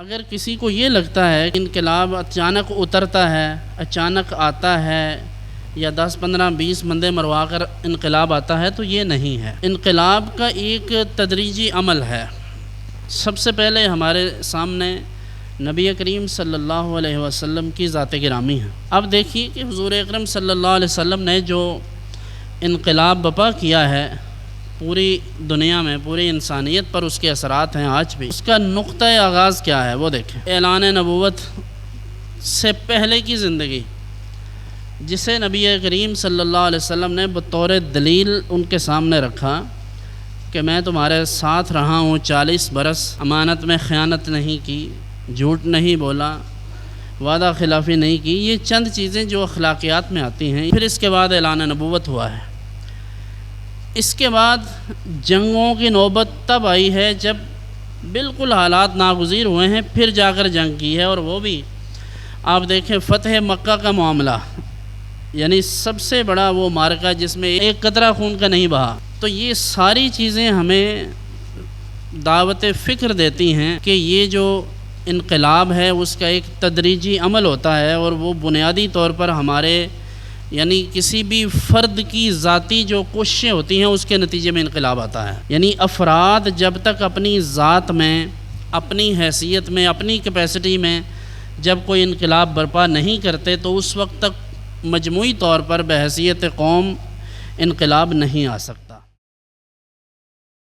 اگر کسی کو یہ لگتا ہے کہ انقلاب اچانک اترتا ہے، اچانک آتا ہے یا 10 15 20 بندے مروا کر انقلاب آتا ہے، تو یہ نہیں ہے۔ انقلاب کا ایک تدریجی عمل ہے۔ سب سے پہلے ہمارے سامنے نبی کریم صلی اللہ علیہ وسلم کی ذات گرامی ہے۔ اب دیکھیے کہ حضور اکرم صلی اللہ علیہ وسلم نے جو انقلاب برپا کیا ہے پوری دنیا میں، پوری انسانیت پر اس کے اثرات ہیں آج بھی۔ اس کا نقطہ آغاز کیا ہے وہ دیکھیں۔ اعلان نبوت سے پہلے کی زندگی، جسے نبی کریم صلی اللہ علیہ وسلم نے بطور دلیل ان کے سامنے رکھا کہ میں تمہارے ساتھ رہا ہوں 40 برس، امانت میں خیانت نہیں کی، جھوٹ نہیں بولا، وعدہ خلافی نہیں کی۔ یہ چند چیزیں جو اخلاقیات میں آتی ہیں۔ پھر اس کے بعد اعلان نبوت ہوا ہے۔ اس کے بعد جنگوں کی نوبت تب آئی ہے جب بالکل حالات ناگزیر ہوئے ہیں، پھر جا کر جنگ کی ہے، اور وہ بھی آپ دیکھیں فتح مکہ کا معاملہ، یعنی سب سے بڑا وہ معرکہ جس میں ایک قطرہ خون کا نہیں بہا۔ تو یہ ساری چیزیں ہمیں دعوت فکر دیتی ہیں کہ یہ جو انقلاب ہے اس کا ایک تدریجی عمل ہوتا ہے، اور وہ بنیادی طور پر ہمارے یعنی کسی بھی فرد کی ذاتی جو کوششیں ہوتی ہیں اس کے نتیجے میں انقلاب آتا ہے۔ یعنی افراد جب تک اپنی ذات میں، اپنی حیثیت میں، اپنی کیپیسٹی میں جب کوئی انقلاب برپا نہیں کرتے تو اس وقت تک مجموعی طور پر بحیثیت قوم انقلاب نہیں آ سکتا۔